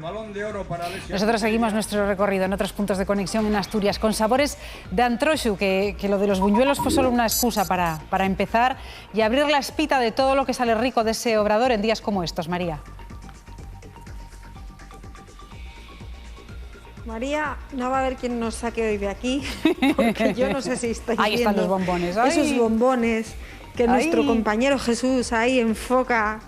Balón de oro para Alexia. Nosotros seguimos nuestro recorrido en otros puntos de conexión en Asturias con sabores de antroxu, que lo de los buñuelos fue solo una excusa para empezar y abrir la espita de todo lo que sale rico de ese obrador en días como estos, María. María, no va a haber quien nos saque hoy de aquí, porque yo no sé si estáis ahí viendo están los bombones. Esos bombones que nuestro compañero Jesús ahí enfoca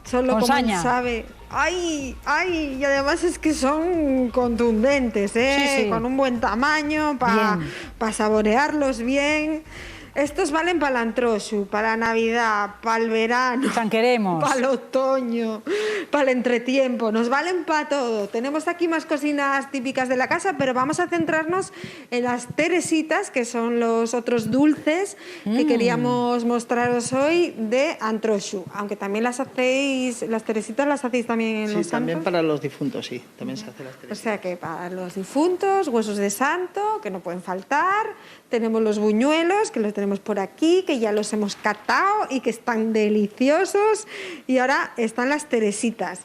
solo como él sabe. ¡Ay! ¡Ay! Y además es que son contundentes, ¿eh? Sí, sí. Con un buen tamaño para saborearlos bien. Estos valen para el antroxu, para la Navidad, para el verano, para el otoño, para el entretiempo. Nos valen para todo. Tenemos aquí más cocinas típicas de la casa, pero vamos a centrarnos en las teresitas, que son los otros dulces que queríamos mostraros hoy de antroxu. Aunque también las hacéis, las teresitas las hacéis también en los santos. Sí, también para los difuntos, sí. También se hacen las teresitas. O sea que para los difuntos, huesos de santo, que no pueden faltar. Tenemos los buñuelos, que los tenemos por aquí, que ya los hemos catado y que están deliciosos. Y ahora están las teresitas,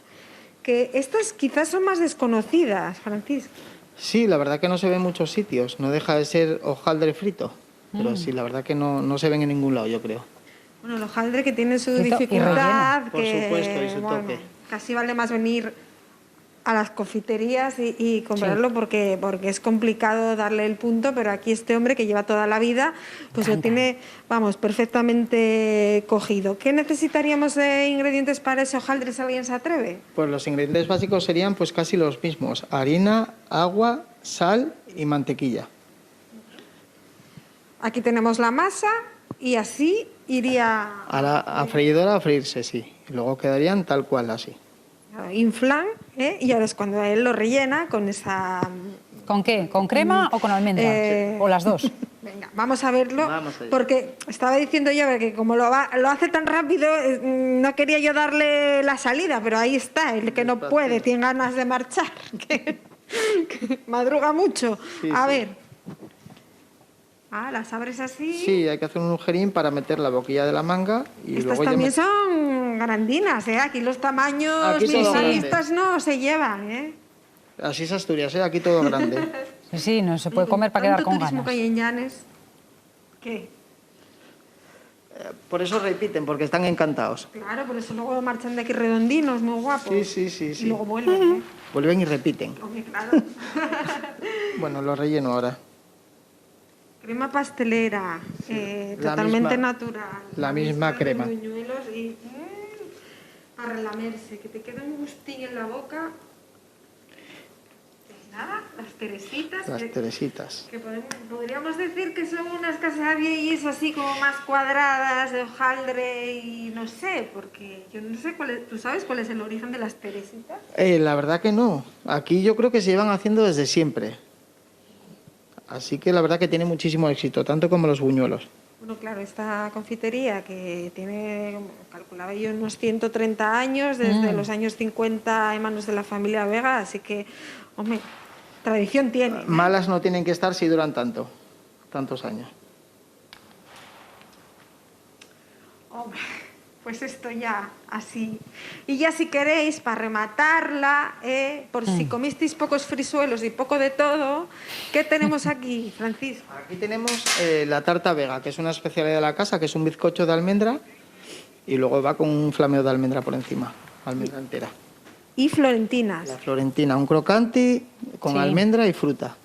que estas quizás son más desconocidas, Francisco. Sí, la verdad que no se ven en muchos sitios. No deja de ser hojaldre frito, pero sí, la verdad que no se ven en ningún lado, yo creo. Bueno, el hojaldre que tiene su dificultad, por supuesto, y su toque. Casi vale más venir a las confiterías y comprarlo porque es complicado darle el punto, pero aquí este hombre que lleva toda la vida, pues lo tiene, vamos, perfectamente cogido. ¿Qué necesitaríamos de ingredientes para ese hojaldre si alguien se atreve? Pues los ingredientes básicos serían pues casi los mismos: harina, agua, sal y mantequilla. Aquí tenemos la masa y así iría... A freidora a freírse, sí. Y luego quedarían tal cual, así. Inflan, y ahora es cuando él lo rellena con esa... ¿Con qué? ¿Con crema o con almendra? ¿O las dos? Venga, vamos a verlo, porque estaba diciendo yo que como lo hace tan rápido, no quería yo darle la salida, pero ahí está, el que no puede, tiene ganas de marchar, que madruga mucho. A ver. Las abres así. Sí, hay que hacer un agujerín para meter la boquilla de la manga y estas luego también son grandinas, ¿eh? Aquí los tamaños minimalistas no se llevan, ¿eh? Así es Asturias, ¿eh? Aquí todo grande. Sí, no se puede comer para quedar con ganas. ¿Tanto turismo que hay en Llanes? ¿Qué? Por eso repiten, porque están encantados. Claro, por eso luego marchan de aquí redondinos, muy guapos. Sí. Y luego vuelven, ¿eh? Vuelven y repiten. Claro. Bueno, lo relleno ahora. Crema pastelera, totalmente natural. La misma crema. Buñuelos y a relamerse, que te queda un gustín en la boca. Pues nada, las teresitas. Las teresitas. Que podríamos decir que son unas casadillas así como más cuadradas, de hojaldre y no sé, porque yo no sé cuál es. ¿Tú sabes cuál es el origen de las teresitas? La verdad que no. Aquí yo creo que se llevan haciendo desde siempre. Así que la verdad que tiene muchísimo éxito, tanto como los buñuelos. Bueno, claro, esta confitería que tiene, calculaba yo, unos 130 años, desde los años 50 en manos de la familia Vega, así que, hombre, tradición tiene. Malas no tienen que estar si duran tantos años. Hombre, pues esto ya así. Y ya si queréis, para rematarla, por si comisteis pocos frisuelos y poco de todo, ¿qué tenemos aquí, Francisco? Aquí tenemos la tarta Vega, que es una especialidad de la casa, que es un bizcocho de almendra y luego va con un flameo de almendra por encima, almendra entera. Y florentinas. La florentina, un crocante con almendra y fruta.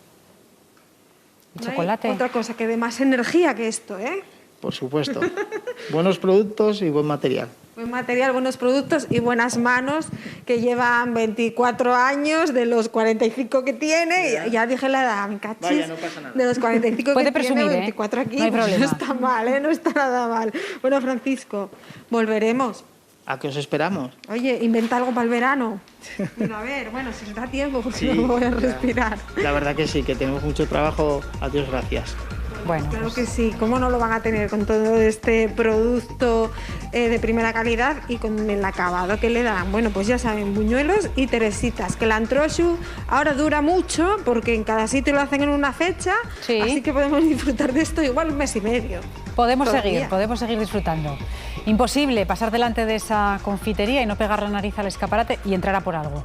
¿Y chocolate? Otra cosa que dé más energía que esto, ¿eh? Por supuesto. Buenos productos y buen material. Buen material, buenos productos y buenas manos, que llevan 24 años de los 45 que tiene. Ya dije la edad, me cachis. Vaya, no pasa nada. De los 45 Puede que presumir, tiene, 24 aquí. No hay pues problema. no está mal, ¿eh? No está nada mal. Bueno, Francisco, volveremos. ¿A qué os esperamos? Oye, inventa algo para el verano. Bueno, a ver, bueno, si os da tiempo, porque no voy a respirar. La verdad que sí, que tenemos mucho trabajo. A Dios gracias. Bueno, claro que sí, ¿cómo no lo van a tener con todo este producto de primera calidad y con el acabado que le dan? Bueno, pues ya saben, buñuelos y teresitas, que el antroxu ahora dura mucho porque en cada sitio lo hacen en una fecha, así que podemos disfrutar de esto igual un mes y medio. Podemos seguir disfrutando. Imposible pasar delante de esa confitería y no pegar la nariz al escaparate y entrar a por algo.